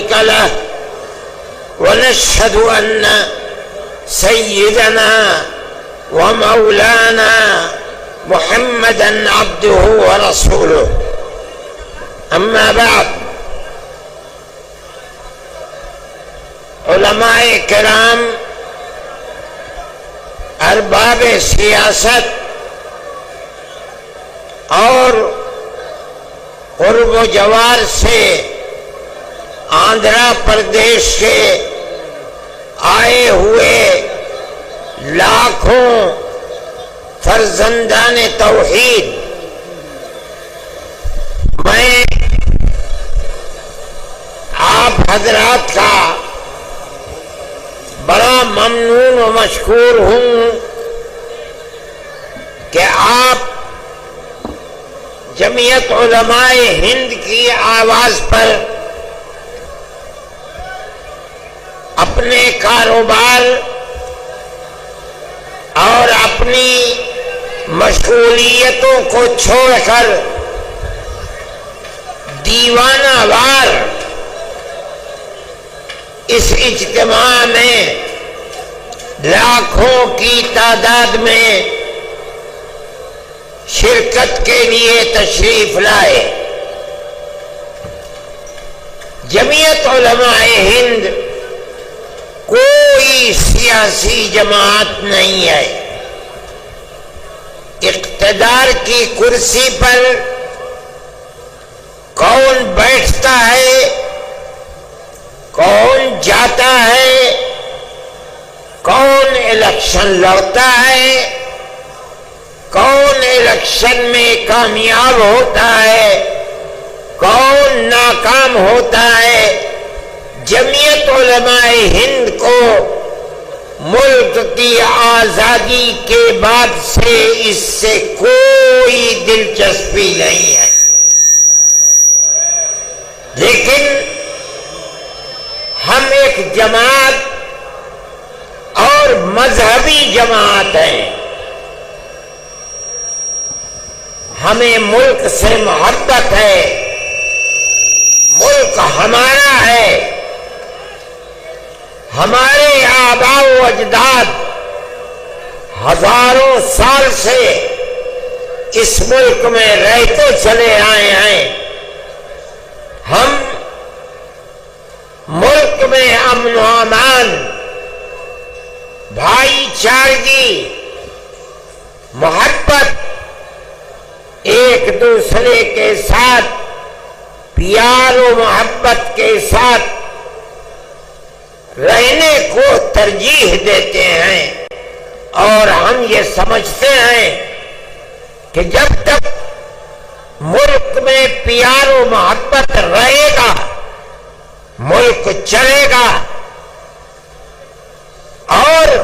شريك له ونشهد أن سيدنا ومولانا محمدا عبده ورسوله. أما بعد، علماء کرام، ارباب سیاست اور قرب و جوار سے آندھرا پردیش سے آئے ہوئے لاکھوں فرزندان توحید، میں آپ حضرات کا بڑا ممنون و مشکور ہوں کہ آپ جمعیت علماء ہند کی آواز پر اپنے کاروبار اور اپنی مشغولیتوں کو چھوڑ کر دیوانہ وار اس اجتماع میں لاکھوں کی تعداد میں شرکت کے لیے تشریف لائے۔ جمعیت علماء ہند کوئی سیاسی جماعت نہیں ہے۔ اقتدار کی کرسی پر کون بیٹھتا ہے، کون جاتا ہے، کون الیکشن لڑتا ہے، کون الیکشن میں کامیاب ہوتا ہے، کون ناکام ہوتا ہے، جمعیت علماء ہند کو ملک کی آزادی کے بعد سے اس سے کوئی دلچسپی نہیں ہے۔ لیکن ہم ایک جماعت اور مذہبی جماعت ہیں۔ ہمیں ملک سے محبت ہے، ملک ہمارا ہے۔ ہمارے آباء و اجداد ہزاروں سال سے اس ملک میں رہتے چلے آئے ہیں۔ ہم ملک میں امن و امان، بھائی چارگی، محبت، ایک دوسرے کے ساتھ پیار و محبت کے ساتھ رہنے کو ترجیح دیتے ہیں، اور ہم یہ سمجھتے ہیں کہ جب تک ملک میں پیار و محبت رہے گا ملک چلے گا اور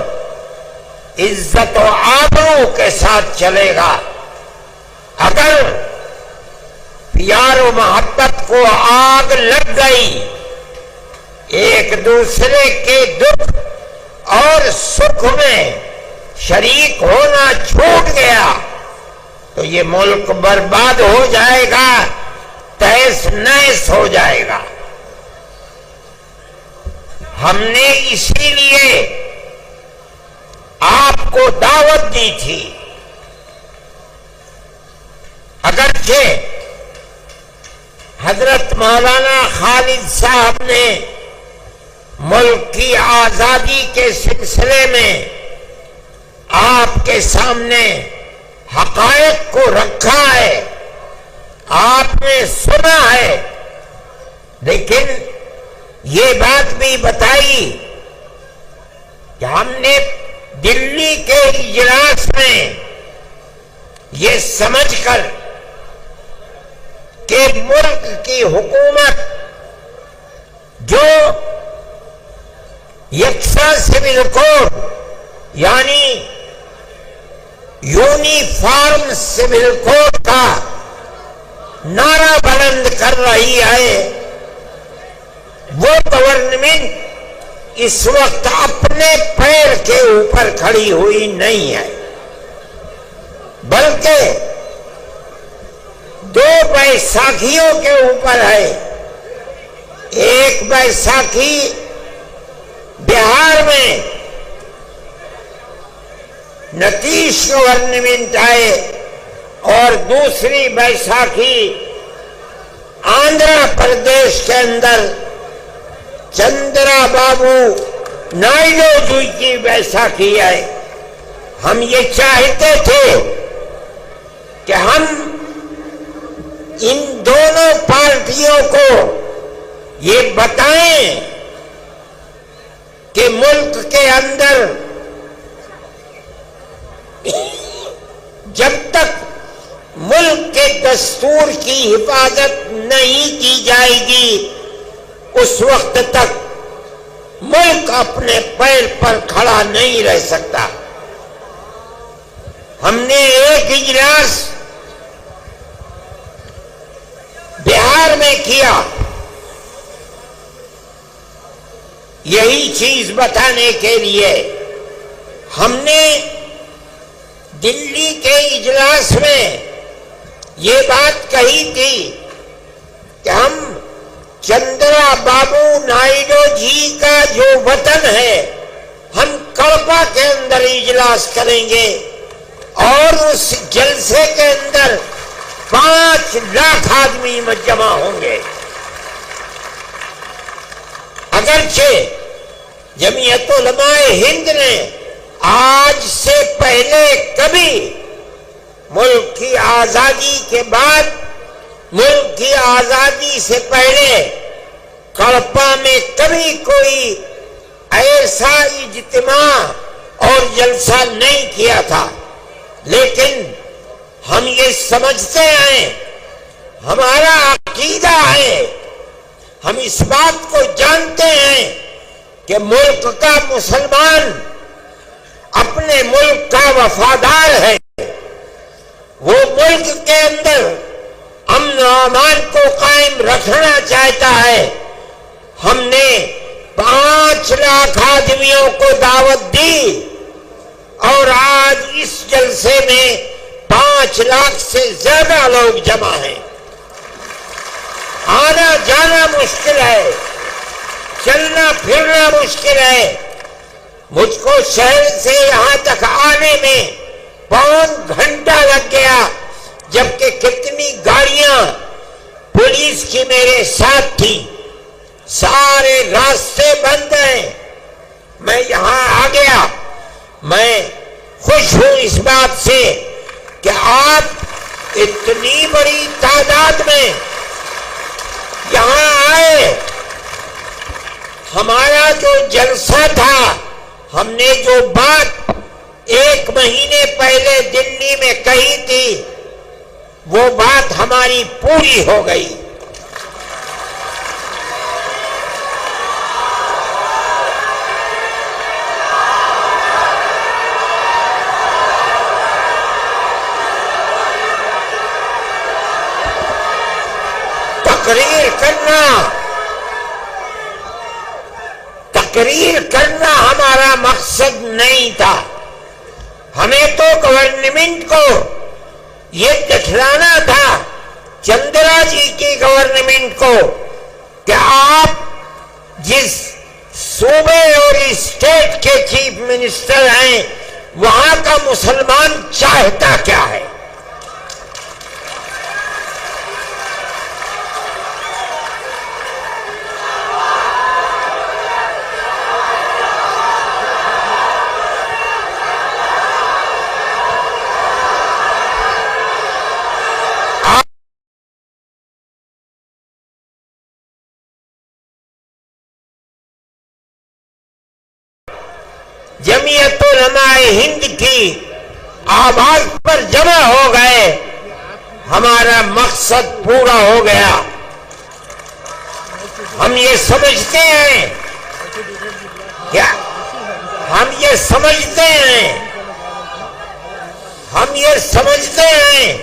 عزت و آبرو کے ساتھ چلے گا۔ اگر پیار و محبت کو آگ لگ گئی، ایک دوسرے کے دکھ اور سکھ میں شریک ہونا چھوٹ گیا، تو یہ ملک برباد ہو جائے گا، تہس نہس ہو جائے گا۔ ہم نے اسی لیے آپ کو دعوت دی تھی، اگرچہ حضرت مولانا خالد صاحب نے ملک کی آزادی کے سلسلے میں آپ کے سامنے حقائق کو رکھا ہے، آپ نے سنا ہے، لیکن یہ بات بھی بتائی کہ ہم نے دلی کے اجلاس میں یہ سمجھ کر کہ ملک کی حکومت جو یکساں سول کوڈ یعنی یونیفارم سول کوڈ کا نعرہ بلند کر رہی ہے، وہ گورنمنٹ اس وقت اپنے پیر کے اوپر کھڑی ہوئی نہیں ہے، بلکہ دو بیساکھیوں کے اوپر ہے۔ ایک بیساکھی بہار میں نتیش گورنمنٹ آئے اور دوسری بیساکھی آندھرا پردیش کے اندر چندرا بابو نائیڈو جی کی بیساکھی آئے. ہم یہ چاہتے تھے کہ ہم ان دونوں پارٹیوں کو یہ بتائیں کہ ملک کے اندر جب تک ملک کے دستور کی حفاظت نہیں کی جائے گی اس وقت تک ملک اپنے پیر پر کھڑا نہیں رہ سکتا. ہم نے ایک اجلاس بہار میں کیا یہی چیز بتانے کے لیے. ہم نے دلی کے اجلاس میں یہ بات کہی تھی کہ ہم چندرا بابو نائیڈو جی کا جو وطن ہے ہم کڑپا کے اندر اجلاس کریں گے اور اس جلسے کے اندر 5 لاکھ آدمی جمع ہوں گے. اگرچہ جمعیت علماء ہند نے آج سے پہلے کبھی ملک کی آزادی کے بعد ملک کی آزادی سے پہلے کڑپا میں کبھی کوئی ایسا اجتماع اور جلسہ نہیں کیا تھا. لیکن ہم یہ سمجھتے ہیں ہمارا عقیدہ ہے ہم اس بات کو جانتے ہیں کہ ملک کا مسلمان اپنے ملک کا وفادار ہے. وہ ملک کے اندر امن و امان کو قائم رکھنا چاہتا ہے. ہم نے 5 لاکھ آدمیوں کو دعوت دی اور آج اس جلسے میں 5 لاکھ سے زیادہ لوگ جمع ہیں. آنا جانا مشکل ہے, چلنا پھرنا مشکل ہے. مجھ کو شہر سے یہاں تک آنے میں 5 گھنٹہ لگ گیا, جبکہ کتنی گاڑیاں پولیس کی میرے ساتھ تھی. سارے راستے بند ہیں. میں یہاں آ گیا. میں خوش ہوں اس بات سے کہ آپ اتنی بڑی تعداد میں یہاں آئے. ہمارا جو جلسہ تھا, ہم نے جو بات 1 مہینے پہلے دلی میں کہی تھی وہ بات ہماری پوری ہو گئی. تقریر کرنا ہمارا مقصد نہیں تھا. ہمیں تو گورنمنٹ کو یہ دکھلانا تھا, چندرا جی کی گورنمنٹ کو, کہ آپ جس صوبے اور اسٹیٹ کے چیف منسٹر ہیں وہاں کا مسلمان چاہتا کیا ہے. جمعیت علماء ہند کی آواز پر جمع ہو گئے. ہمارا مقصد پورا ہو گیا. ہم یہ سمجھتے ہیں کیا ہم یہ سمجھتے ہیں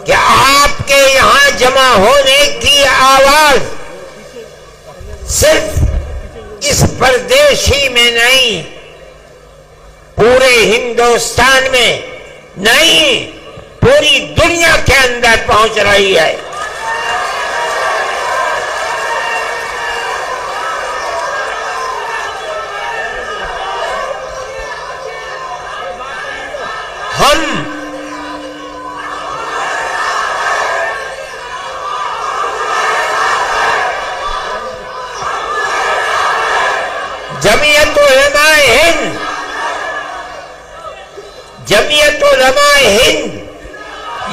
کہ آپ کے یہاں جمع ہونے کی آواز صرف اس پردیش ہی میں نہیں, پورے ہندوستان میں نہیں, پوری دنیا کے اندر پہنچ رہی ہے. جمعیت علماء ہند، جمعیت علماء ہند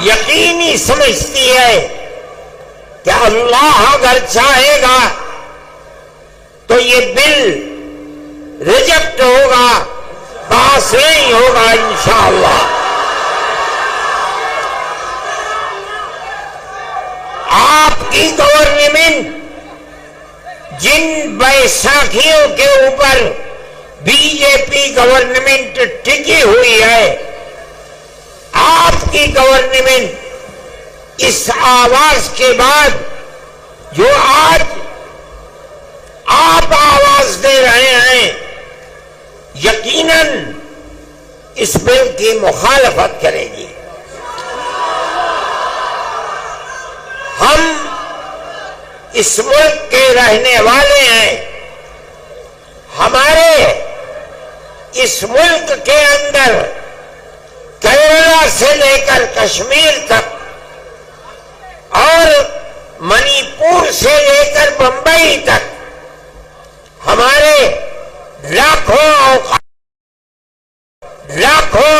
یقینی سمجھتی ہے کہ اللہ اگر چاہے گا تو یہ بل ریجیکٹ ہوگا، پاس نہیں ہوگا انشاءاللہ۔ آپ کی گورنمنٹ جن بیساکھیوں کے اوپر بی جے پی گورنمنٹ ٹکی ہوئی ہے، آپ کی گورنمنٹ اس آواز کے بعد جو آج آپ آواز دے رہے ہیں، یقیناً اس بل کی مخالفت کرے گی۔ ہم اس ملک کے رہنے والے ہیں، ہمارے اس ملک کے اندر کیرلا سے لے کر کشمیر تک اور منی پور سے لے کر بمبئی تک ہمارے لاکھوں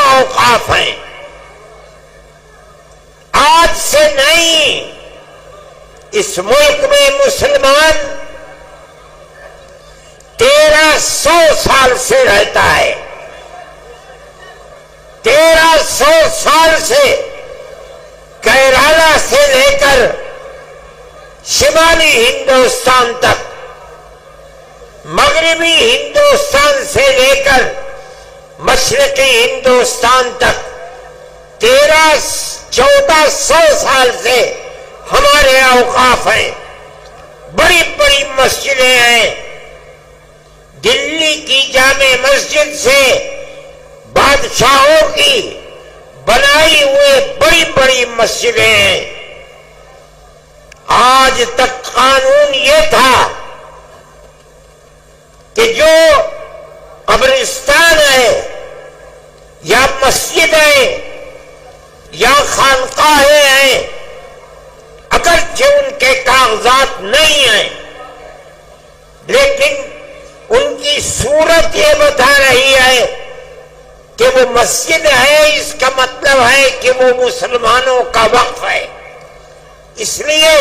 اوقاف ہیں۔ آج سے نہیں، اس ملک میں مسلمان 1300 سال سے رہتا ہے، 1300 سال سے کیرالہ سے لے کر شمالی ہندوستان تک، مغربی ہندوستان سے لے کر مشرقی ہندوستان تک 1300-1400 سال سے ہمارے اوقاف ہیں، بڑی بڑی مسجدیں ہیں۔ دلی کی جامع مسجد سے بادشاہوں کی بنائی ہوئے بڑی بڑی مسجدیں ہیں۔ آج تک قانون یہ تھا کہ جو قبرستان ہے یا مسجد ہے یا خانقاہیں ہیں، اگرچہ ان کے کاغذات نہیں ہیں، لیکن ان کی صورت یہ بتا رہی ہے کہ وہ مسجد ہے، اس کا مطلب ہے کہ وہ مسلمانوں کا وقف ہے۔ اس لیے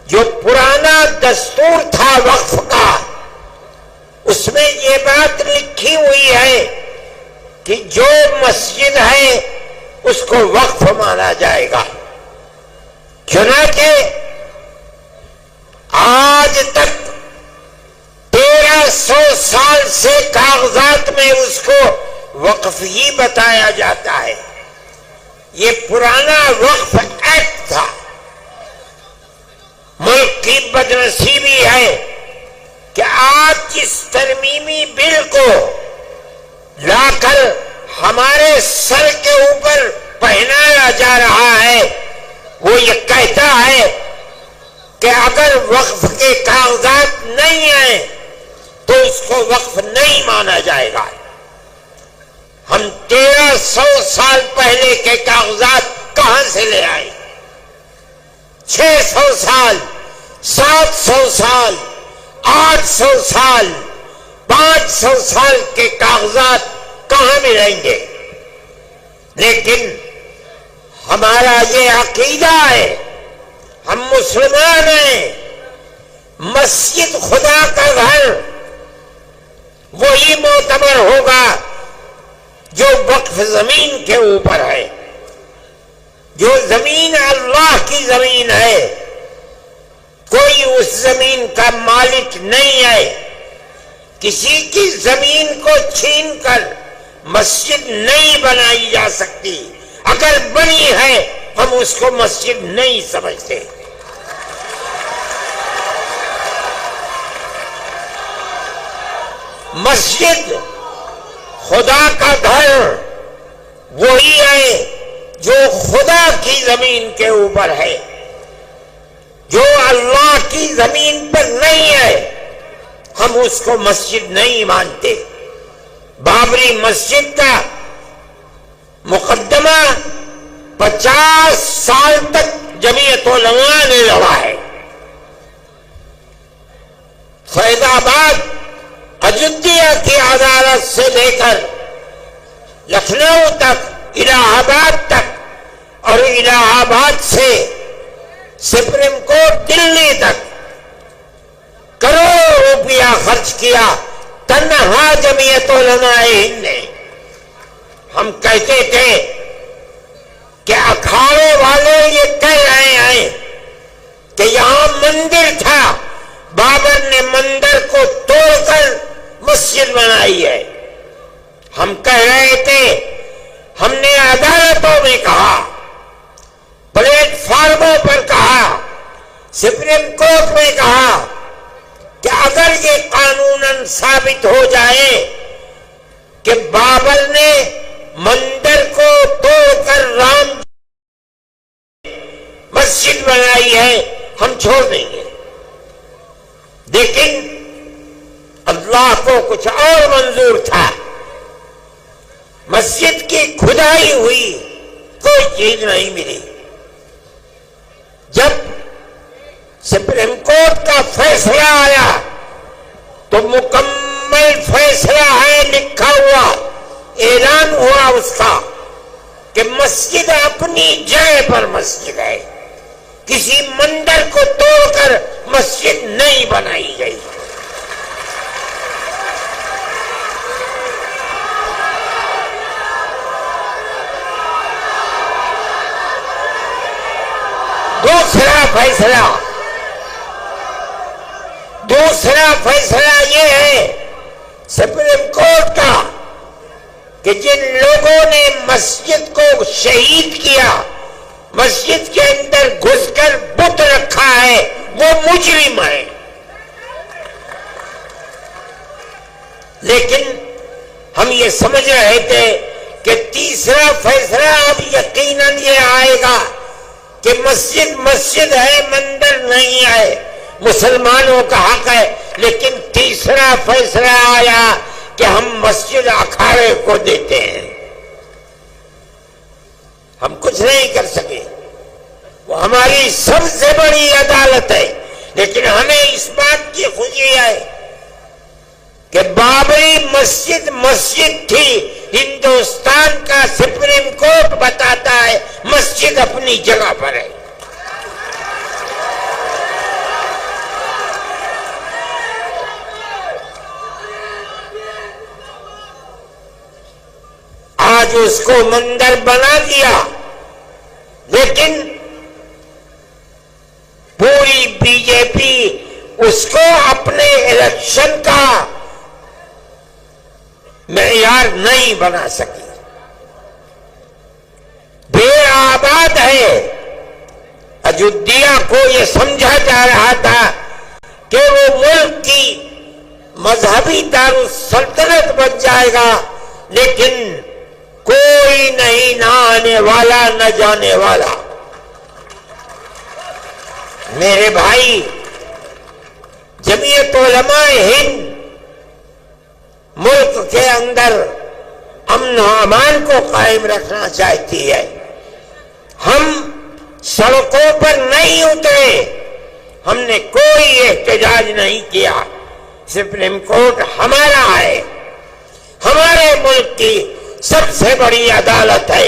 جو پرانا دستور تھا وقف کا، اس میں یہ بات لکھی ہوئی ہے کہ جو مسجد ہے اس کو وقف مانا جائے گا۔ چنانچہ آج تک 1300 سال سے کاغذات میں اس کو وقف ہی بتایا جاتا ہے۔ یہ پرانا وقف ایکٹ تھا۔ ملک کی بدنصیبی ہے کہ آج اس ترمیمی بل کو لا کر ہمارے سر کے اوپر پہنایا جا رہا ہے۔ وہ یہ کہتا ہے کہ اگر وقف کے کاغذات نہیں ہیں تو اس کو وقف نہیں مانا جائے گا۔ ہم 1300 سال پہلے کے کاغذات کہاں سے لے آئے؟ 600 سال، 700 سال، 800 سال، 500 سال کے کاغذات کہاں ملیں گے؟ لیکن ہمارا یہ عقیدہ ہے، ہم مسلمان ہیں، مسجد خدا کا گھر وہی معتبر ہوگا جو وقف زمین کے اوپر ہے۔ جو زمین اللہ کی زمین ہے، کوئی اس زمین کا مالک نہیں ہے۔ کسی کی زمین کو چھین کر مسجد نہیں بنائی جا سکتی۔ اگر بنی ہے ہم اس کو مسجد نہیں سمجھتے۔ مسجد خدا کا گھر وہی ہے جو خدا کی زمین کے اوپر ہے۔ جو اللہ کی زمین پر نہیں ہے ہم اس کو مسجد نہیں مانتے۔ بابری مسجد کا مقدمہ 50 سال تک جمعیت علماء نے لڑا ہے۔ فیض آباد اجودھیا کی عدالت سے لے کر لکھنؤ تک، الہ آباد تک، اور الہ آباد سے سپریم کورٹ دلی تک کروڑوں روپیہ خرچ کیا تنہا جمعیت علماء ہند نے۔ ہم کہتے تھے کہ اکھاڑے والے یہ کہہ رہے ہیں کہ یہاں مندر تھا، بابر نے مندر کو توڑ کر مسجد بنائی ہے۔ ہم کہہ رہے تھے، ہم نے عدالتوں میں کہا، پلیٹ فارموں پر کہا، سپریم کورٹ میں کہا کہ اگر یہ قانوناً ثابت ہو جائے کہ بابر نے مندر کو توڑ کر رام مسجد بنائی ہے، ہم چھوڑ دیں گے۔ لیکن اللہ کو کچھ اور منظور تھا۔ مسجد کی کھدائی ہوئی، کوئی چیز نہیں ملی۔ جب سپریم کورٹ کا فیصلہ آیا تو مکمل فیصلہ ہے، لکھا ہوا، اعلان ہوا اس کا کہ مسجد اپنی جگہ پر مسجد ہے، کسی مندر کو توڑ کر مسجد نہیں بنائی گئی۔ دوسرا فیصلہ یہ ہے سپریم کورٹ کا کہ جن لوگوں نے مسجد کو شہید کیا، مسجد کے اندر گھس کر بت رکھا ہے، وہ مجرم ہے۔ لیکن ہم یہ سمجھ رہے تھے کہ تیسرا فیصلہ اب یقیناً یہ آئے گا کہ مسجد مسجد ہے، مندر نہیں ہے، مسلمانوں کا حق ہے۔ لیکن تیسرا فیصلہ آیا کہ ہم مسجد اکھاڑے کو دیتے ہیں۔ ہم کچھ نہیں کر سکے، وہ ہماری سب سے بڑی عدالت ہے، لیکن ہمیں اس بات کی خوشی ہے کہ بابری مسجد مسجد تھی۔ ہندوستان کا سپریم کورٹ بتاتا ہے مسجد اپنی جگہ پر ہے۔ آج اس کو مندر بنا دیا، لیکن پوری بی جے پی اس کو اپنے الیکشن کا معیار نہیں بنا سکی۔ بے آباد ہے۔ اجودھیا کو یہ سمجھا جا رہا تھا کہ وہ ملک کی مذہبی دارالسلطنت بن جائے گا، لیکن کوئی نہیں، نہ آنے والا نہ جانے والا۔ میرے بھائی، جمعیت علماء ہند ملک کے اندر امن و امان کو قائم رکھنا چاہتی ہے۔ ہم سڑکوں پر نہیں اترے، ہم نے کوئی احتجاج نہیں کیا۔ سپریم کورٹ ہمارا ہے، ہمارے ملک کی سب سے بڑی عدالت ہے۔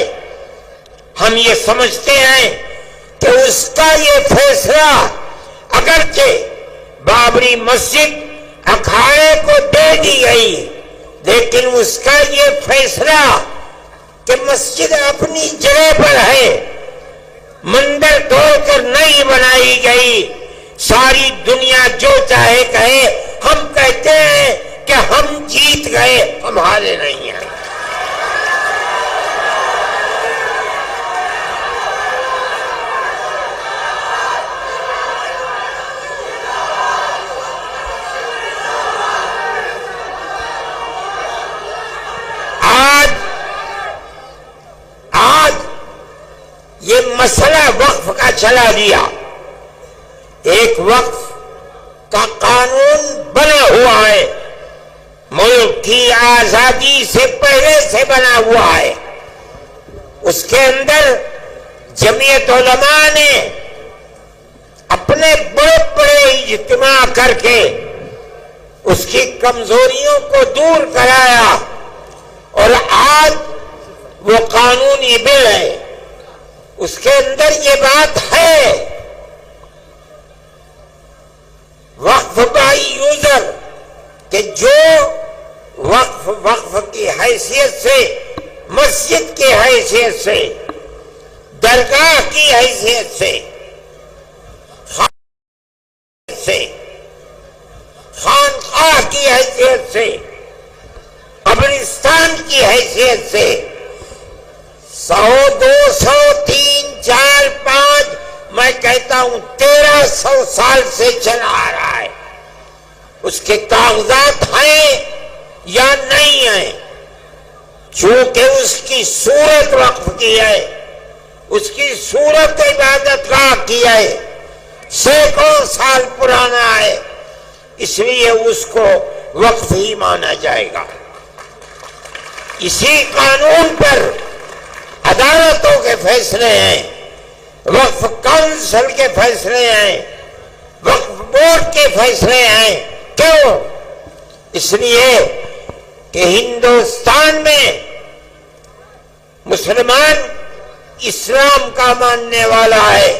ہم یہ سمجھتے ہیں کہ اس کا یہ فیصلہ، اگرچہ بابری مسجد اکھاڑے کو دے دی گئی، لیکن اس کا یہ فیصلہ کہ مسجد اپنی جگہ پر ہے، مندر توڑ کر نہیں بنائی گئی، ساری دنیا جو چاہے کہے، ہم کہتے ہیں کہ ہم جیت گئے، ہم ہارے نہیں ہیں۔ یہ مسئلہ وقف کا چلا دیا۔ ایک وقف کا قانون بنا ہوا ہے، ملک کی آزادی سے پہلے سے بنا ہوا ہے۔ اس کے اندر جمعیت علماء نے اپنے بڑے بڑے اجتماع کر کے اس کی کمزوریوں کو دور کرایا، اور آج وہ قانونی بل ہے، اس کے اندر یہ بات ہے وقف بائی یوزر کہ جو وقف کی حیثیت سے، مسجد کی حیثیت سے، درگاہ کی حیثیت سے، خانقاہ کی حیثیت سے، قبرستان کی حیثیت سے 100، 200، 3، 4، 5، میں کہتا ہوں 1300 سال سے چلا آ رہا ہے، اس کے کاغذات ہیں یا نہیں ہیں؟ چونکہ اس کی صورت وقف کی ہے، اس کی صورت عبادت گاہ کی ہے، سینکڑوں سال پرانا ہے، اس لیے اس کو وقف ہی مانا جائے گا۔ اسی قانون پر عدالتوں کے فیصلے ہیں، وقف کونسل کے فیصلے ہیں، وقف بورڈ کے فیصلے ہیں۔ کیوں؟ اس لیے کہ ہندوستان میں مسلمان اسلام کا ماننے والا ہے،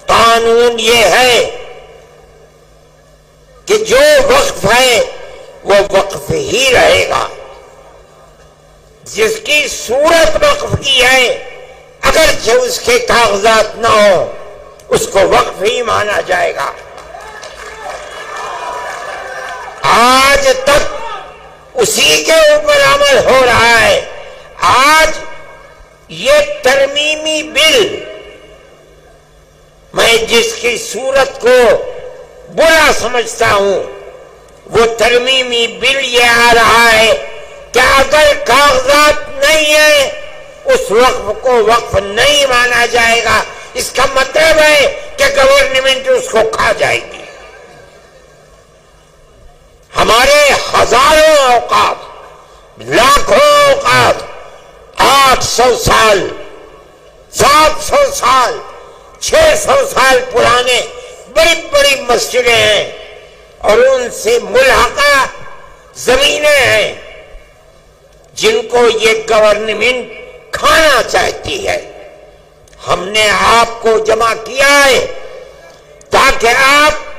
قانون یہ ہے کہ جو وقف ہے وہ وقف ہی رہے گا، جس کی صورت وقف کی ہے اگرچہ اس کے کاغذات نہ ہو، اس کو وقف ہی مانا جائے گا۔ آج تک اسی کے اوپر عمل ہو رہا ہے۔ آج یہ ترمیمی بل، میں جس کی صورت کو برا سمجھتا ہوں، وہ ترمیمی بل یہ آ رہا ہے کہ اگر کاغذات نہیں ہیں اس وقف کو وقف نہیں مانا جائے گا۔ اس کا مطلب ہے کہ گورنمنٹ اس کو کھا جائے گی۔ ہمارے ہزاروں اوقاف، لاکھوں اوقاف، 800 سال، 700 سال، 600 سال پرانے بڑی بڑی مسجدیں ہیں اور ان سے ملحقہ زمینیں ہیں جن کو یہ گورنمنٹ کھانا چاہتی ہے۔ ہم نے آپ کو جمع کیا ہے تاکہ آپ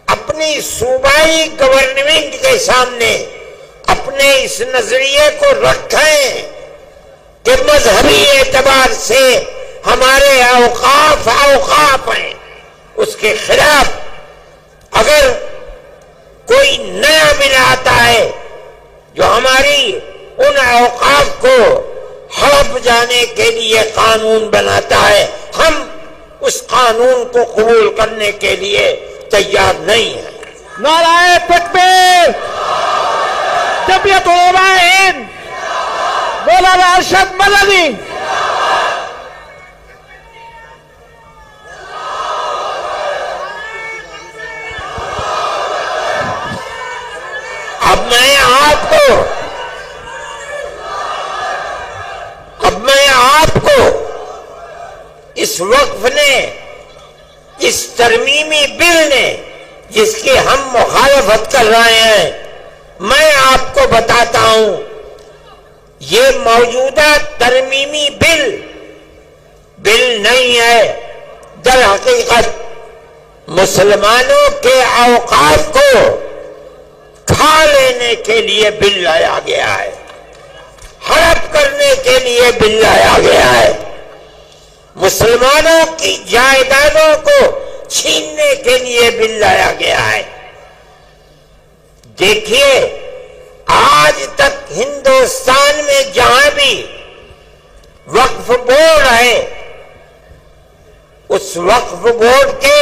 اپنی صوبائی گورنمنٹ کے سامنے اپنے اس نظریے کو رکھیں کہ مذہبی اعتبار سے ہمارے اوقاف ہیں، اس کے خلاف اگر کوئی نیا بل آتا ہے جو ہماری ان اوقاف کو ہڑپ جانے کے لیے قانون بناتا ہے، ہم اس قانون کو قبول کرنے کے لیے تیار نہیں ہیں۔ نعرہ تکبیر، جمعیت علماء ہند، مولانا ارشد مدنی۔ اب میں آپ کو اس وقف نے، اس ترمیمی بل نے جس کی ہم مخالفت کر رہے ہیں، میں آپ کو بتاتا ہوں یہ موجودہ ترمیمی بل نہیں ہے، در حقیقت مسلمانوں کے اوقاف کو کھا لینے کے لیے بل لایا گیا ہے، ہڑپ کرنے کے لیے بل لایا گیا ہے، مسلمانوں کی جائیدادوں کو چھیننے کے لیے بل لایا گیا ہے۔ دیکھیے آج تک ہندوستان میں جہاں بھی وقف بورڈ ہے، اس وقف بورڈ کے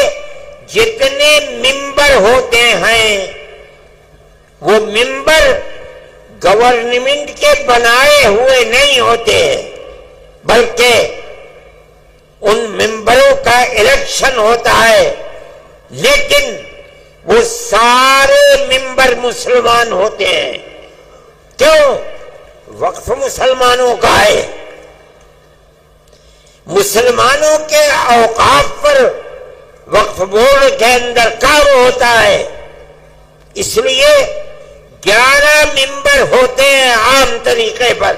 جتنے ممبر ہوتے ہیں وہ ممبر گورنمنٹ کے بنائے ہوئے نہیں ہوتے، بلکہ ان ممبروں کا الیکشن ہوتا ہے، لیکن وہ سارے ممبر مسلمان ہوتے ہیں۔ کیوں؟ وقف مسلمانوں کا ہے، مسلمانوں کے اوقاف پر وقف بورڈ کے اندر کام ہوتا ہے، اس لیے 11 ممبر ہوتے ہیں عام طریقے پر،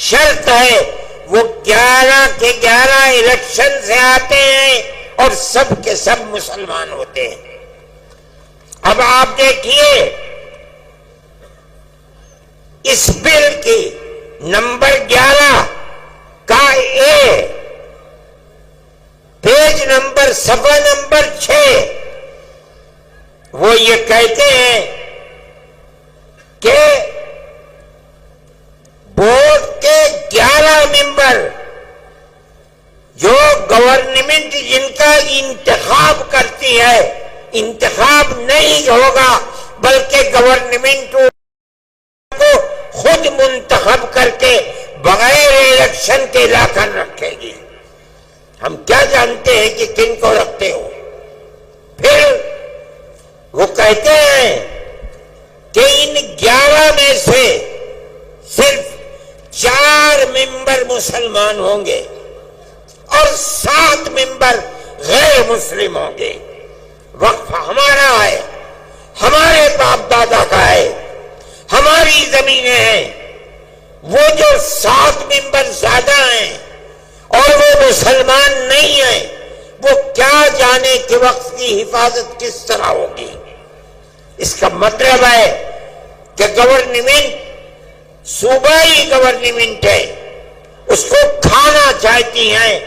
شرط ہے وہ 11 کے 11 الیکشن سے آتے ہیں اور سب کے سب مسلمان ہوتے ہیں۔ اب آپ دیکھیے اس بل کی نمبر 11 کا اے، پیج نمبر صفحہ نمبر 6، وہ یہ کہتے ہیں کہ بورڈ کے 11 ممبر جو گورنمنٹ جن کا انتخاب کرتی ہے، انتخاب نہیں ہوگا بلکہ گورنمنٹ کو خود منتخب کر کے بغیر الیکشن کے لا کر رکھے گی۔ ہم کیا جانتے ہیں کہ کن کو رکھتے ہو؟ پھر وہ کہتے ہیں کہ ان 11 میں سے صرف 4 ممبر مسلمان ہوں گے اور 7 ممبر غیر مسلم ہوں گے۔ وقف ہمارا ہے، ہمارے باپ دادا کا ہے، ہماری زمینیں ہیں۔ وہ جو 7 ممبر زیادہ ہیں اور وہ مسلمان نہیں ہیں، وہ کیا جانے کہ وقف کی حفاظت کس طرح ہوگی۔ اس کا مطلب ہے کہ گورنمنٹ صوبائی گورنمنٹ ہے، اس کو کھانا چاہتی ہیں۔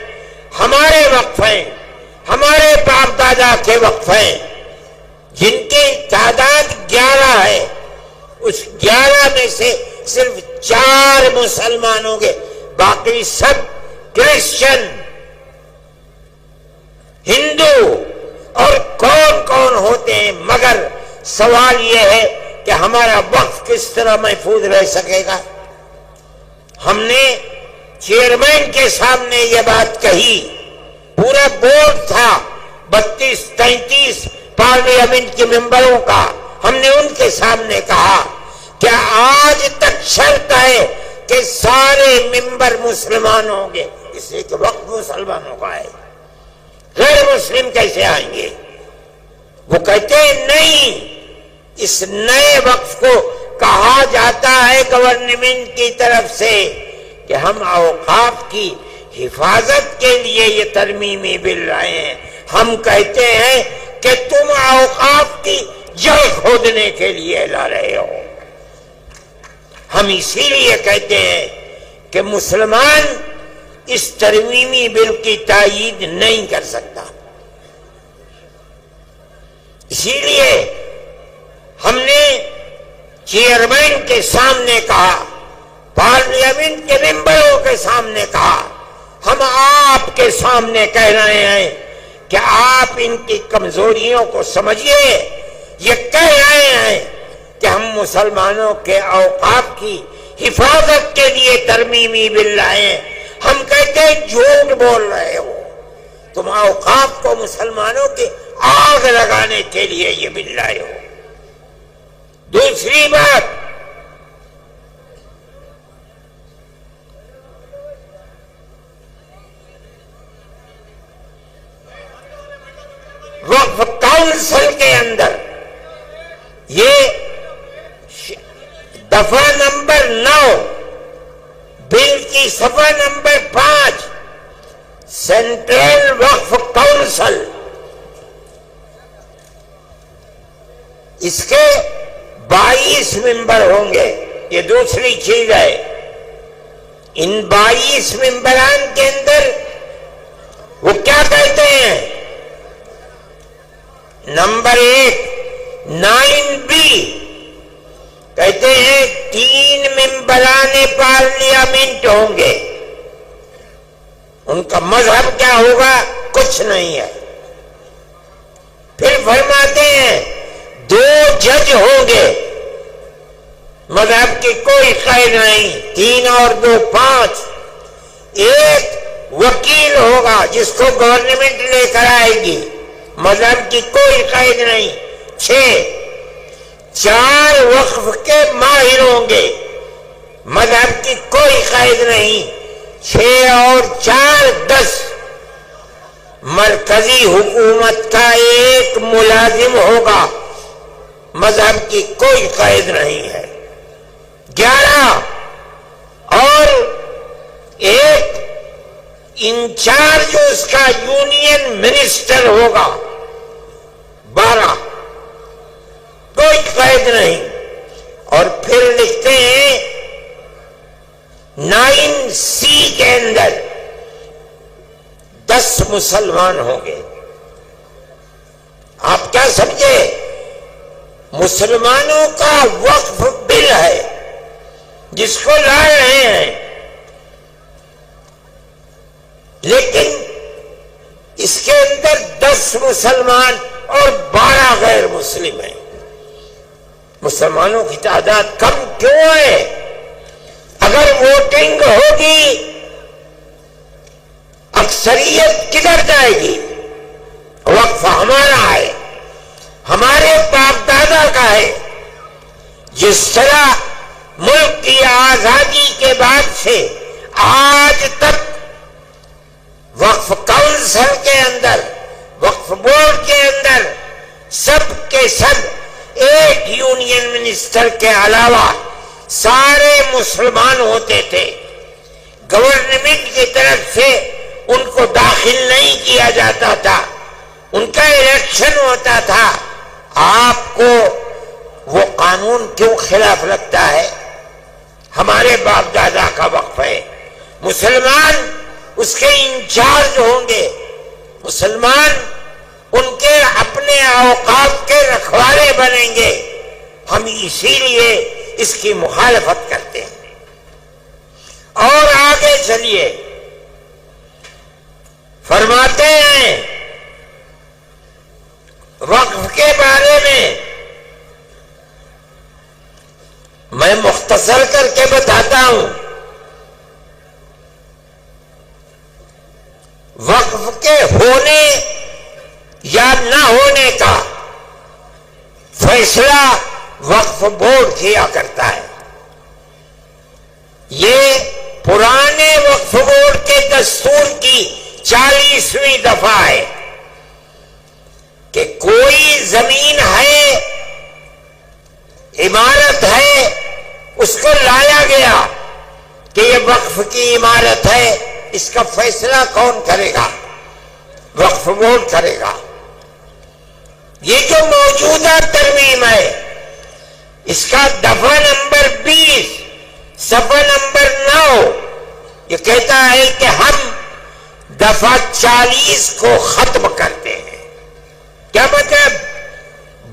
ہمارے وقف ہیں، ہمارے باپ دادا کے وقف ہیں، جن کی تعداد 11 ہے، اس 11 میں سے صرف 4 مسلمان ہوں گے، باقی سب کرسچن، ہندو اور کون کون ہوتے ہیں۔ مگر سوال یہ ہے کہ ہمارا وقف کس طرح محفوظ رہ سکے گا؟ ہم نے چیئرمین کے سامنے یہ بات کہی، پورا بورڈ تھا 32-33 پارلیمنٹ کے ممبروں کا، ہم نے ان کے سامنے کہا کہ آج تک شرط ہے کہ سارے ممبر مسلمان ہوں گے، اس لیے کہ وقف مسلمانوں کا ہے، غیر مسلم کیسے آئیں گے؟ وہ کہتے ہیں نہیں، اس نئے وقف کو کہا جاتا ہے گورنمنٹ کی طرف سے کہ ہم اوقاف کی حفاظت کے لیے یہ ترمیمی بل لائے ہیں۔ ہم کہتے ہیں کہ تم اوقاف کی جڑ کھودنے کے لیے لا رہے ہو۔ ہم اسی لیے کہتے ہیں کہ مسلمان اس ترمیمی بل کی تائید نہیں کر سکتا۔ اسی لیے ہم نے چیئرمین کے سامنے کہا، پارلیمنٹ کے ممبروں کے سامنے کہا، ہم آپ کے سامنے کہہ رہے ہیں کہ آپ ان کی کمزوریوں کو سمجھیے۔ یہ کہہ رہے ہیں کہ ہم مسلمانوں کے اوقاف کی حفاظت کے لیے ترمیمی بل لائے ہیں۔ ہم کہتے ہیں جھوٹ بول رہے ہو، تم اوقاف کو مسلمانوں کی آگ لگانے کے لیے یہ بل لائے ہو۔ دوسری بات، وقف کونسل کے اندر یہ دفعہ نمبر 9 بل کی صفحہ نمبر 5، سینٹرل وقف کونسل، اس کے 22 ممبر ہوں گے۔ یہ دوسری چیز ہے، ان 22 ممبران کے اندر وہ کیا کہتے ہیں؟ نمبر 1 9B کہتے ہیں 3 ممبران پارلیمنٹ ہوں گے۔ ان کا مذہب کیا ہوگا؟ کچھ نہیں ہے۔ پھر فرماتے ہیں 2 جج ہوں گے، مذہب کی کوئی قید نہیں، 3 اور 2 5۔ 1 وکیل ہوگا جس کو گورنمنٹ لے کر آئے گی، مذہب کی کوئی قید نہیں۔ 6 4 وقف کے ماہر ہوں گے، مذہب کی کوئی قید نہیں۔ 6 اور 4 10 مرکزی حکومت کا ایک ملازم ہوگا، مذہب کی کوئی قید نہیں ہے۔ 11 اور ایک انچارج اس کا یونین منسٹر ہوگا، 12، کوئی قید نہیں۔ اور پھر لکھتے ہیں 9C کے اندر 10 مسلمان ہوں گے۔ آپ کیا سمجھے؟ مسلمانوں کا وقف بل ہے جس کو لا رہے ہیں، لیکن اس کے اندر 10 مسلمان اور 12 غیر مسلم ہیں۔ مسلمانوں کی تعداد کم کیوں ہے؟ اگر ووٹنگ ہوگی اکثریت کدھر جائے گی؟ وقف ہمارا ہے، ہمارے باپ دادا کا ہے۔ جس طرح ملک کی آزادی کے بعد سے آج تک وقف کونسل کے اندر، وقف بورڈ کے اندر سب کے سب ایک یونین منسٹر کے علاوہ سارے مسلمان ہوتے تھے۔ گورنمنٹ کی طرف سے ان کو داخل نہیں کیا جاتا تھا، ان کا الیکشن ہوتا تھا۔ آپ کو وہ قانون کیوں خلاف لگتا ہے؟ ہمارے باپ دادا کا وقف ہے، مسلمان اس کے انچارج ہوں گے، مسلمان ان کے اپنے اوقاف کے رکھوالے بنیں گے۔ ہم اسی لیے اس کی مخالفت کرتے ہیں۔ اور آگے چلیے، فرماتے ہیں وقف کے بارے میں میں مختصر کر کے بتاتا ہوں۔ وقف کے ہونے یا نہ ہونے کا فیصلہ وقف بورڈ کیا کرتا ہے۔ یہ پرانے وقف بورڈ کے دستور کی 40ویں دفعہ ہے کہ کوئی زمین ہے، عمارت ہے، اس کو لایا گیا کہ یہ وقف کی عمارت ہے، اس کا فیصلہ کون کرے گا؟ وقف بورڈ کرے گا۔ یہ جو موجودہ ترمیم ہے اس کا دفعہ نمبر 20 صفحہ نمبر 9 یہ کہتا ہے کہ ہم دفعہ 40 کو ختم کرتے ہیں۔ کیا مطلب؟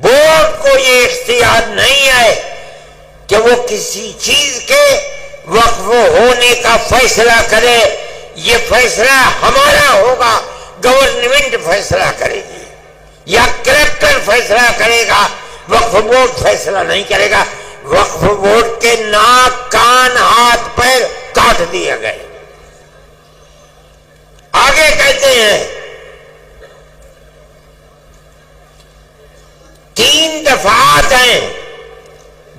بورڈ کو یہ اختیار نہیں ہے کہ وہ کسی چیز کے وقف ہونے کا فیصلہ کرے۔ یہ فیصلہ ہمارا ہوگا، گورنمنٹ فیصلہ کرے گی یا کلکٹر فیصلہ کرے گا، وقف بورڈ فیصلہ نہیں کرے گا۔ وقف بورڈ کے ناک، کان، ہاتھ، پیر کاٹ دیے گئے۔ آگے کہتے ہیں 3 دفعات ہیں۔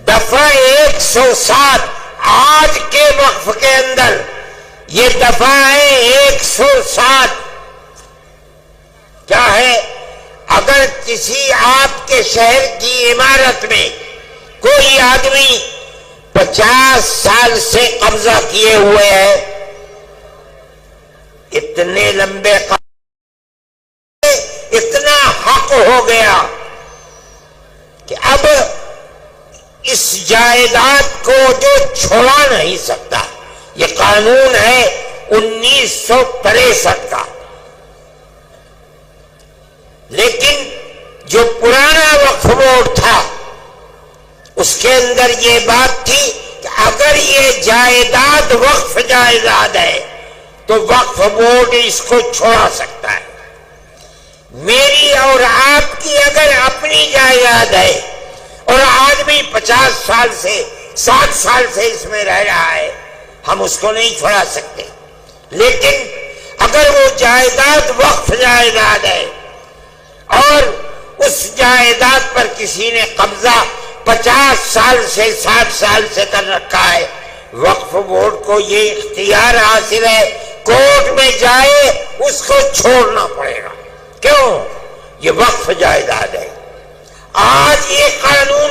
دفعہ 107 آج کے وقف کے اندر یہ دفعہ ہے 107۔ کیا ہے؟ اگر کسی آپ کے شہر کی عمارت میں کوئی آدمی 50 سال سے قبضہ کیے ہوئے ہے، اتنے لمبے اتنا حق ہو گیا کہ اب اس جائیداد کو جو چھوڑا نہیں سکتا، یہ قانون ہے 1963 کا۔ لیکن جو پرانا وقف بورڈ تھا اس کے اندر یہ بات تھی کہ اگر یہ جائیداد وقف جائیداد ہے تو وقف بورڈ اس کو چھوڑا سکتا ہے۔ میری اور آپ کی اگر اپنی جائیداد ہے اور آدمی 50 سال سے 60 سال سے اس میں رہ رہا ہے، ہم اس کو نہیں چھوڑا سکتے۔ لیکن اگر وہ جائیداد وقف جائیداد ہے اور اس جائیداد پر کسی نے قبضہ 50 سال سے 60 سال سے کر رکھا ہے، وقف بورڈ کو یہ اختیار حاصل ہے، کورٹ میں جائے اس کو چھوڑنا پڑے گا۔ کیوں؟ یہ وقف جائیداد ہے۔ آج یہ قانون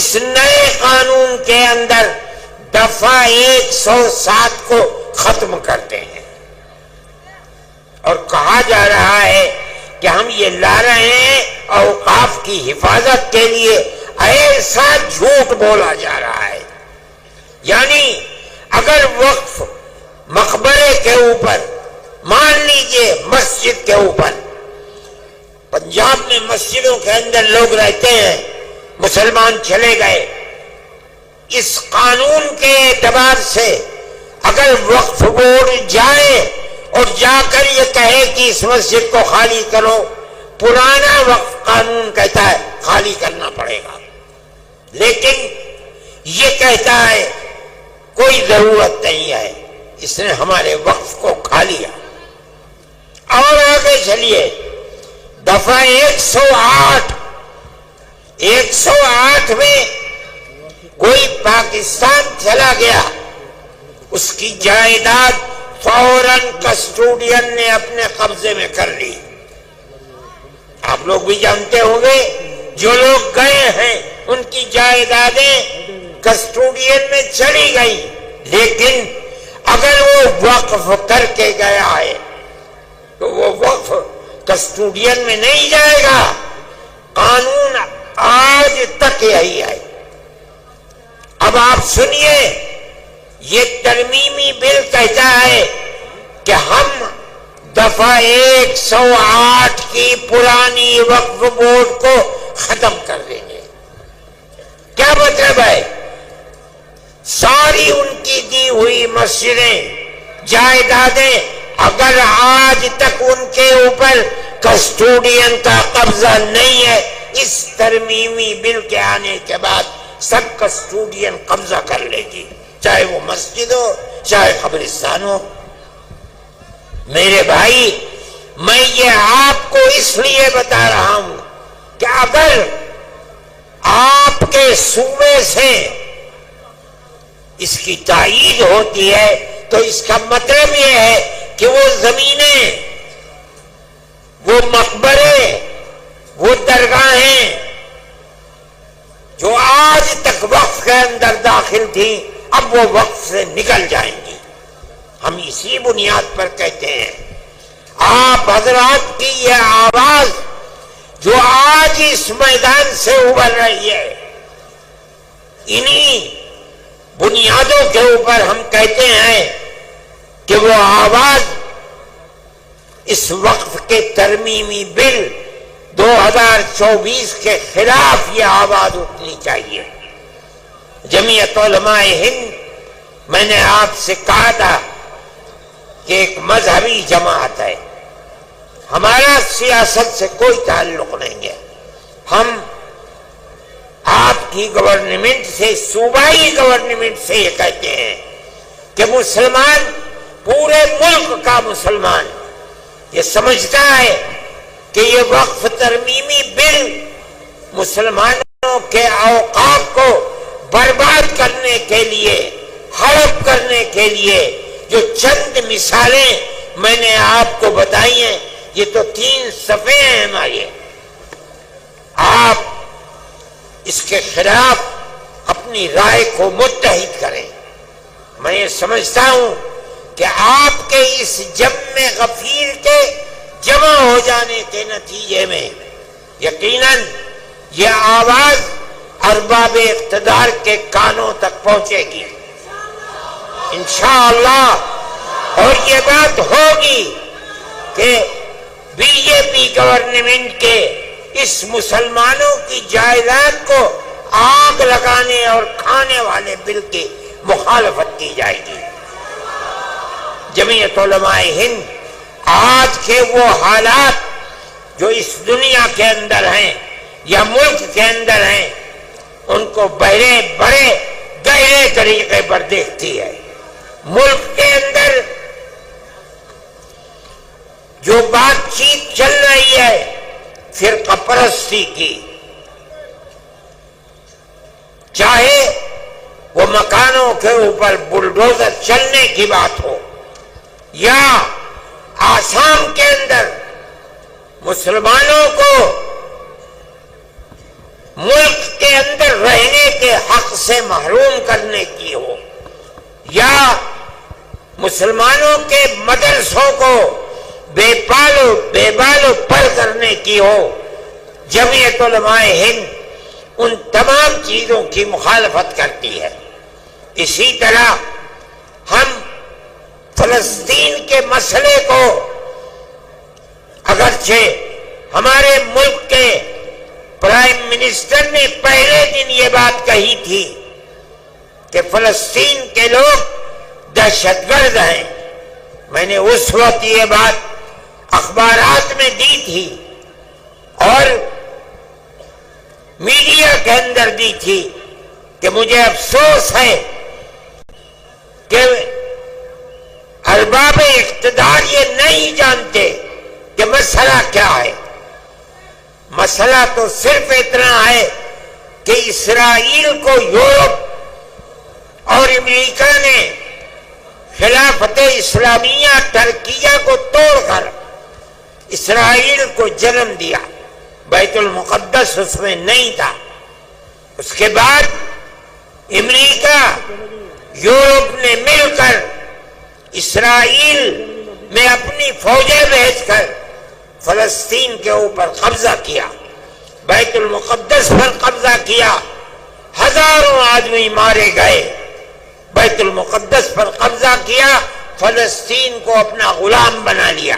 اس نئے قانون کے اندر دفعہ 107 کو ختم کرتے ہیں اور کہا جا رہا ہے کہ ہم یہ لا رہے ہیں اوقاف کی حفاظت کے لیے. ایسا جھوٹ بولا جا رہا ہے. یعنی اگر وقف مقبرے کے اوپر، مان لیجئے مسجد کے اوپر، پنجاب میں مسجدوں کے اندر لوگ رہتے ہیں، مسلمان چلے گئے، اس قانون کے اعتبار سے اگر وقف بورڈ جائے اور جا کر یہ کہے کہ اس مسجد کو خالی کرو، پرانا وقف قانون کہتا ہے خالی کرنا پڑے گا، لیکن یہ کہتا ہے کوئی ضرورت نہیں ہے، اس نے ہمارے وقف کو کھا لیا. اور آگے چلیے، دفعہ 108 میں کوئی پاکستان چلا گیا، اس کی جائیداد فوراً کسٹوڈین نے اپنے قبضے میں کر لی. آپ لوگ بھی جانتے ہوں گے، جو لوگ گئے ہیں ان کی جائیدادیں کسٹوڈین میں چلی گئی، لیکن اگر وہ وقف کر کے گیا ہے تو وہ وقف کسٹوڈین میں نہیں جائے گا. قانون آج تک یہی ہے. اب آپ سنیے، یہ ترمیمی بل کہتا ہے کہ ہم دفعہ 108 کی پرانی وقف بورڈ کو ختم کر دیں گے. کیا مطلب ہے؟ ساری ان کی دی ہوئی مسجدیں، جائیدادیں، اگر آج تک ان کے اوپر کسٹوڈین کا قبضہ نہیں ہے، اس ترمیمی بل کے آنے کے بعد سب کسٹوڈین قبضہ کر لے گی، چاہے وہ مسجد ہو چاہے قبرستان ہو. میرے بھائی، میں یہ آپ کو اس لیے بتا رہا ہوں کہ اگر آپ کے صوبے سے اس کی تائید ہوتی ہے تو اس کا مطلب یہ ہے کہ وہ زمینیں، وہ مقبرے، وہ درگاہیں جو آج تک وقف کے اندر داخل تھیں، اب وہ وقف سے نکل جائیں گی. ہم اسی بنیاد پر کہتے ہیں آپ حضرات کی یہ آواز جو آج اس میدان سے ابھر رہی ہے، انہی بنیادوں کے اوپر ہم کہتے ہیں کہ وہ آواز اس وقف کے ترمیمی بل 2024 کے خلاف یہ آواز اٹھنی چاہیے. جمعیت علماء ہند، میں نے آپ سے کہا تھا کہ ایک مذہبی جماعت ہے، ہمارا سیاست سے کوئی تعلق نہیں ہے. ہم آپ کی گورنمنٹ سے، صوبائی گورنمنٹ سے یہ کہتے ہیں کہ مسلمان، پورے ملک کا مسلمان یہ سمجھتا ہے کہ یہ وقف ترمیمی بل مسلمانوں کے اوقاف کو برباد کرنے کے لیے، ہڑپ کرنے کے لیے، جو چند مثالیں میں نے آپ کو بتائی ہیں، یہ تو 3 صفحے ہیں ہمارے. آپ اس کے خلاف اپنی رائے کو متحد کریں. میں یہ سمجھتا ہوں کہ آپ کے اس جمع غفیر کے جمع ہو جانے کے نتیجے میں یقیناً یہ آواز ارباب اقتدار کے کانوں تک پہنچے گی انشاءاللہ. اور یہ بات ہوگی کہ بی جے پی گورنمنٹ کے اس مسلمانوں کی جائیداد کو آگ لگانے اور کھانے والے بل کی مخالفت کی جائے گی. جمعیت علماء ہند آج کے وہ حالات جو اس دنیا کے اندر ہیں یا ملک کے اندر ہیں، ان کو بڑے گہرے طریقے پر دیکھتی ہے. ملک کے اندر جو بات چیت چل رہی ہے فرقہ پرستی کی، چاہے وہ مکانوں کے اوپر بلڈوزر چلنے کی بات ہو، یا آسام کے اندر مسلمانوں کو ملک کے اندر رہنے کے حق سے محروم کرنے کی ہو یا مسلمانوں کے مدرسوں کو بے بالو پر کرنے کی ہو، جمعیت علماء ہند ان تمام چیزوں کی مخالفت کرتی ہے۔ اسی طرح ہم فلسطین کے مسئلے کو، اگرچہ ہمارے ملک کے پرائم منسٹر نے پہلے دن یہ بات کہی تھی کہ فلسطین کے لوگ دہشت گرد ہیں، میں نے اس وقت یہ بات اخبارات میں دی تھی اور میڈیا کے اندر دی تھی کہ مجھے افسوس ہے کہ ارباب اقتدار یہ نہیں جانتے کہ مسئلہ کیا ہے۔ مسئلہ تو صرف اتنا ہے کہ اسرائیل کو یورپ اور امریکہ نے خلافت اسلامیہ ترکیہ کو توڑ کر اسرائیل کو جنم دیا، بیت المقدس اس میں نہیں تھا۔ اس کے بعد امریکہ یورپ نے مل کر اسرائیل میں اپنی فوجیں بھیج کر فلسطین کے اوپر قبضہ کیا، بیت المقدس پر قبضہ کیا، ہزاروں آدمی مارے گئے، بیت المقدس پر قبضہ کیا، فلسطین کو اپنا غلام بنا لیا۔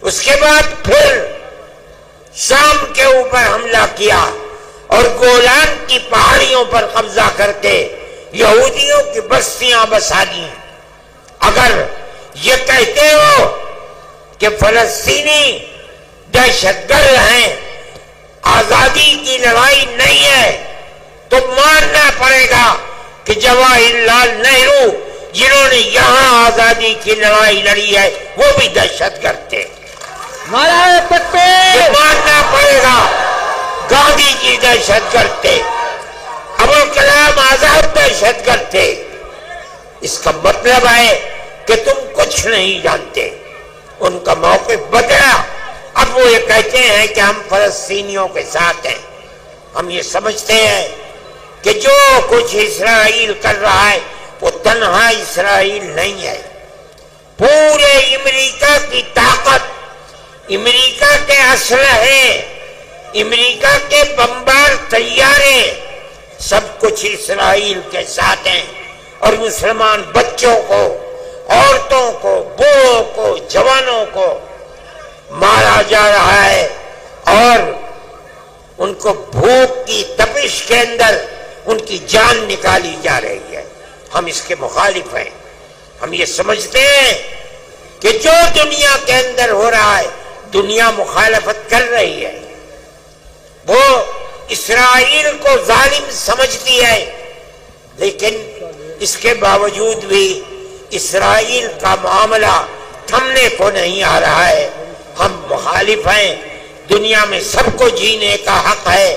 اس کے بعد پھر شام کے اوپر حملہ کیا اور گولان کی پہاڑیوں پر قبضہ کر کے یہودیوں کی بستیاں بسا دی۔ اگر یہ کہتے ہو کہ فلسطینی دہشت گرد ہیں، آزادی کی لڑائی نہیں ہے، تو ماننا پڑے گا کہ جواہر لال نہرو جنہوں نے یہاں آزادی کی لڑائی لڑی ہے وہ بھی دہشت گرد تھے۔ نعرہ تکبیر! یہ ماننا پڑے گا گاندھی جی دہشت گرد تھے، ابوالکلام آزاد دہشت گرد تھے۔ اس کا مطلب ہے کہ تم کچھ نہیں جانتے۔ ان کا موقف بدلا، اب وہ یہ کہتے ہیں کہ ہم فلسطینیوں کے ساتھ ہیں۔ ہم یہ سمجھتے ہیں کہ جو کچھ اسرائیل کر رہا ہے وہ تنہا اسرائیل نہیں ہے، پورے امریکہ کی طاقت، امریکہ کے اسلحے، امریکہ کے بمبار طیارے، سب کچھ اسرائیل کے ساتھ ہیں، اور مسلمان بچوں کو، عورتوں کو، بوڑھوں کو، جوانوں کو مارا جا رہا ہے اور ان کو بھوک کی تپش کے اندر ان کی جان نکالی جا رہی ہے۔ ہم اس کے مخالف ہیں۔ ہم یہ سمجھتے ہیں کہ جو دنیا کے اندر ہو رہا ہے دنیا مخالفت کر رہی ہے، وہ اسرائیل کو ظالم سمجھتی ہے، لیکن اس کے باوجود بھی اسرائیل کا معاملہ تھمنے کو نہیں آ رہا ہے۔ ہم مخالف ہیں، دنیا میں سب کو جینے کا حق ہے،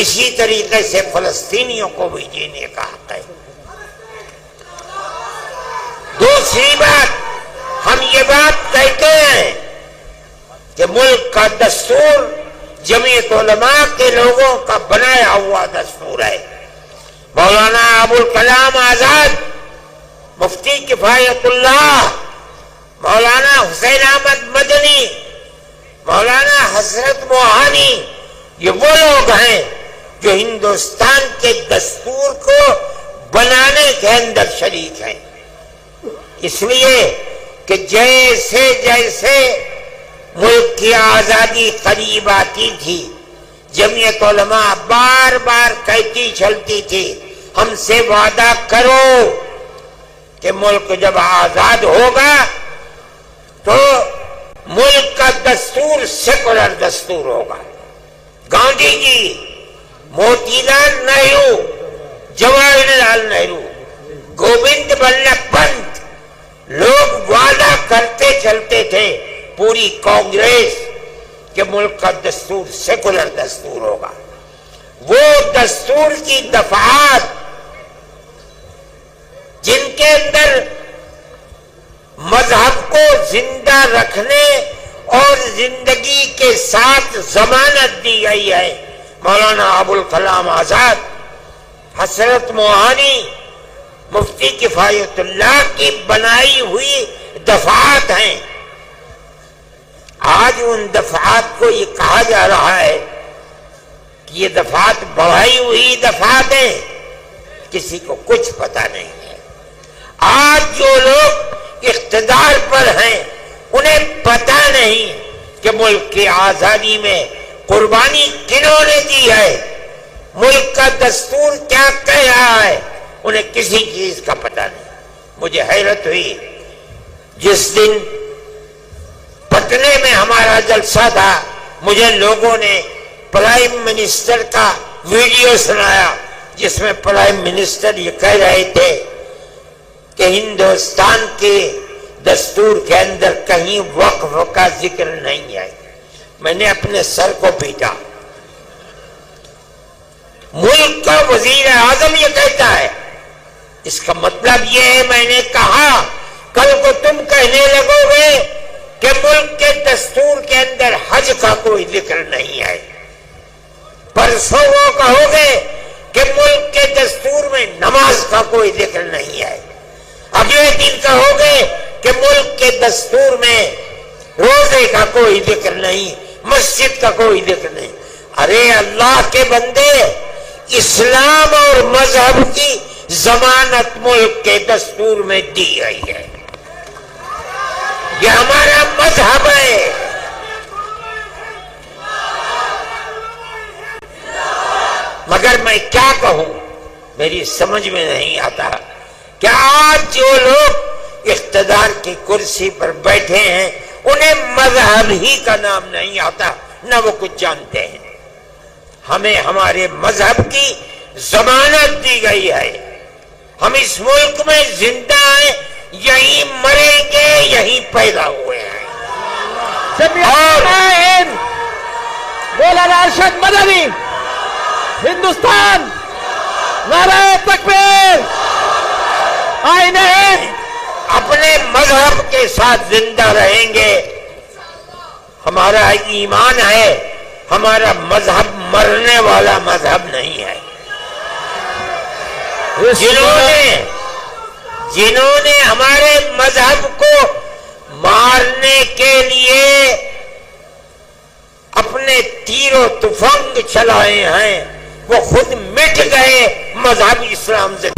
اسی طریقے سے فلسطینیوں کو بھی جینے کا حق ہے۔ دوسری بات، ہم یہ بات کہتے ہیں کہ ملک کا دستور جمعیت علماء کے لوگوں کا بنایا ہوا دستور ہے۔ مولانا ابوالکلام آزاد، مفتی کفایت اللہ، مولانا حسین احمد مدنی، مولانا حسرت موہانی، یہ وہ لوگ ہیں جو ہندوستان کے دستور کو بنانے کے اندر شریک ہیں۔ اس لیے کہ جیسے جیسے ملک کی آزادی قریب آتی تھی، جمعیت علماء بار بار کہتی چلتی تھی ہم سے وعدہ کرو کہ ملک جب آزاد ہوگا تو ملک کا دستور سیکولر دستور ہوگا۔ گاندھی جی، موتی لال نہرو، جواہر لال نہرو، گوبند بلبھ پنت، لوگ وعدہ کرتے چلتے تھے، پوری کانگریس، کہ ملک کا دستور سیکولر دستور ہوگا۔ وہ دستور کی دفعات جن کے اندر مذہب کو زندہ رکھنے اور زندگی کے ساتھ ضمانت دی گئی ہے، مولانا ابوالکلام آزاد حسرت موہانی مفتی کفایت اللہ کی بنائی ہوئی دفعات ہیں. آج ان دفعات کو یہ کہا جا رہا ہے کہ یہ دفعات بڑھائی ہوئی دفعات ہیں. کسی کو کچھ پتا نہیں ہے. آج جو لوگ اقتدار پر ہیں انہیں پتا نہیں کہ ملک کی آزادی میں قربانی کنہوں نے دی ہے, ملک کا دستور کیا کہہ رہا ہے, انہیں کسی چیز کا پتا نہیں. مجھے حیرت ہوئی جس دن پٹنے میں ہمارا جلسہ تھا, مجھے لوگوں نے پرائم منسٹر کا ویڈیو سنایا جس میں پرائم منسٹر یہ کہہ رہے تھے کہ ہندوستان کے دستور کے اندر کہیں وقف کا ذکر نہیں ہے. میں نے اپنے سر کو پیٹا. ملک کا وزیر اعظم یہ کہتا ہے, اس کا مطلب یہ ہے, میں نے کہا کل کو تم کہنے لگو گے کہ ملک کے دستور کے اندر حج کا کوئی ذکر نہیں ہے, پرسوں وہ کہو گے کہ ملک کے دستور میں نماز کا کوئی ذکر نہیں ہے, اگلے دن کہو گے کہ ملک کے دستور میں روزے کا کوئی ذکر نہیں, مسجد کا کوئی ذکر نہیں. ارے اللہ کے بندے, اسلام اور مذہب کی ضمانت ملک کے دستور میں دی گئی ہے. یہ ہمارا مذہب ہے. مگر میں کیا کہوں, میری سمجھ میں نہیں آتا کہ آج جو لوگ اقتدار کی کرسی پر بیٹھے ہیں انہیں مذہب ہی کا نام نہیں آتا, نہ وہ کچھ جانتے ہیں. ہمیں ہمارے مذہب کی ضمانت دی گئی ہے. ہم اس ملک میں زندہ ہیں, یہیں مریں گے, یہیں پیدا ہوئے ہیں. اور مولانا ارشد مدنی, ہندوستان, نعرہ تکبیر, آئین ہند. اپنے مذہب کے ساتھ زندہ رہیں گے. ہمارا ایمان ہے, ہمارا مذہب مرنے والا مذہب نہیں ہے. جنہوں نے ہمارے مذہب کو مارنے کے لیے اپنے تیر و تفنگ چلائے ہیں وہ خود مٹ گئے, مذہب اسلام سے.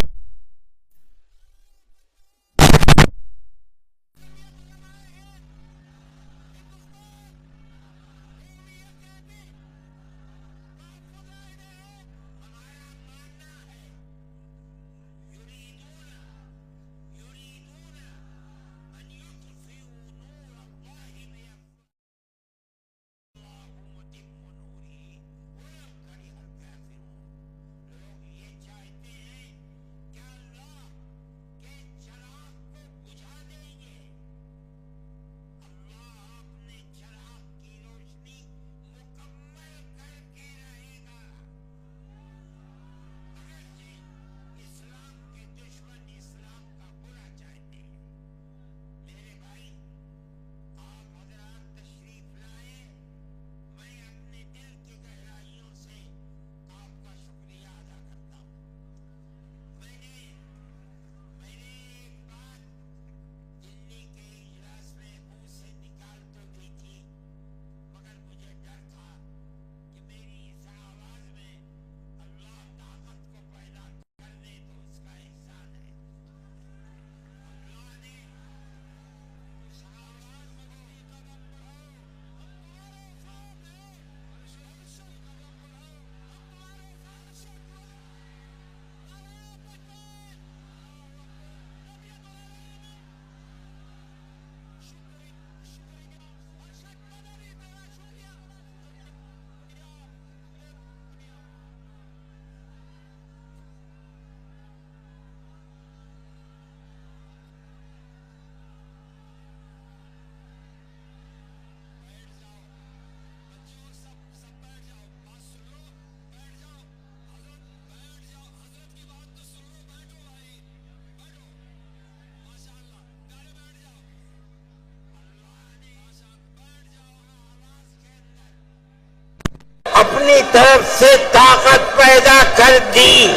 اپنی طرف سے طاقت پیدا کر دی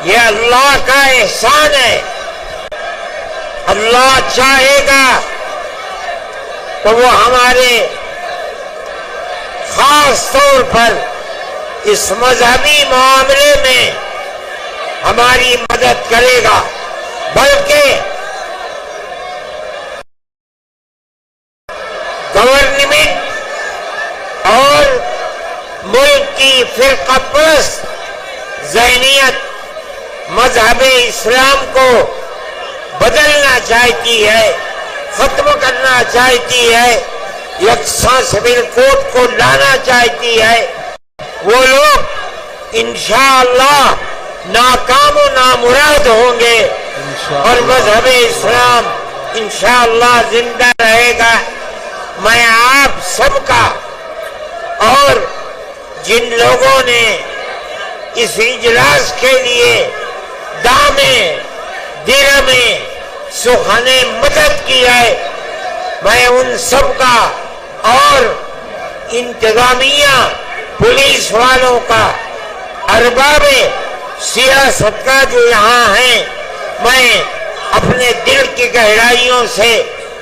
یہ اللہ کا احسان ہے. اللہ چاہے گا تو وہ ہمارے خاص طور پر اس مذہبی معاملے میں ہماری مدد کرے گا. بلکہ گورنمنٹ اور ملک کی فرقہ پرست ذہنیت مذہب اسلام کو بدلنا چاہتی ہے، ختم کرنا چاہتی ہے، یکساں سول کوڈ کو لانا چاہتی ہے. وہ لوگ انشاءاللہ ناکام و نامراد ہوں گے اور مذہب اسلام انشاءاللہ زندہ رہے گا. میں آپ سب کا اور جن لوگوں نے اس اجلاس کے لیے دامیں درہمیں سخنے مدد کی ہے، میں ان سب کا اور انتظامیہ پولیس والوں کا ارباب سیاست کا جو یہاں ہیں، میں اپنے دل کی گہرائیوں سے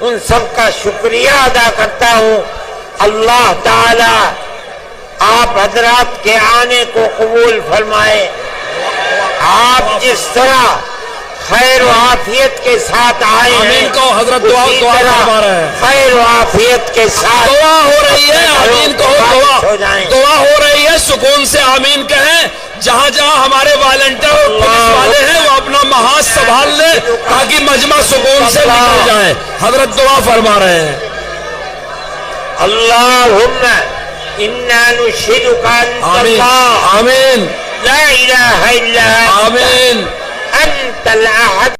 ان سب کا شکریہ ادا کرتا ہوں. اللہ تعالی آپ حضرات کے آنے کو قبول فرمائے. آپ جس طرح خیر و عافیت کے ساتھ آئے ہیں، آمین کہو حضرت. دعا فرما رہے ہیں. خیر و عافیت کے ساتھ دعا ہو رہی ہے. آمین کہو. دعا ہو رہی ہے. سکون سے آمین کہیں. جہاں جہاں ہمارے والنٹیئر اور پولیس والے ہیں وہ اپنا محاذ سنبھال لیں تاکہ مجمع سکون سے نکل جائے. حضرت دعا فرما رہے ہیں. اللہم انا نشہدک انت آمین اللہ آمین لا الہ الا انت آمین. انت الاحد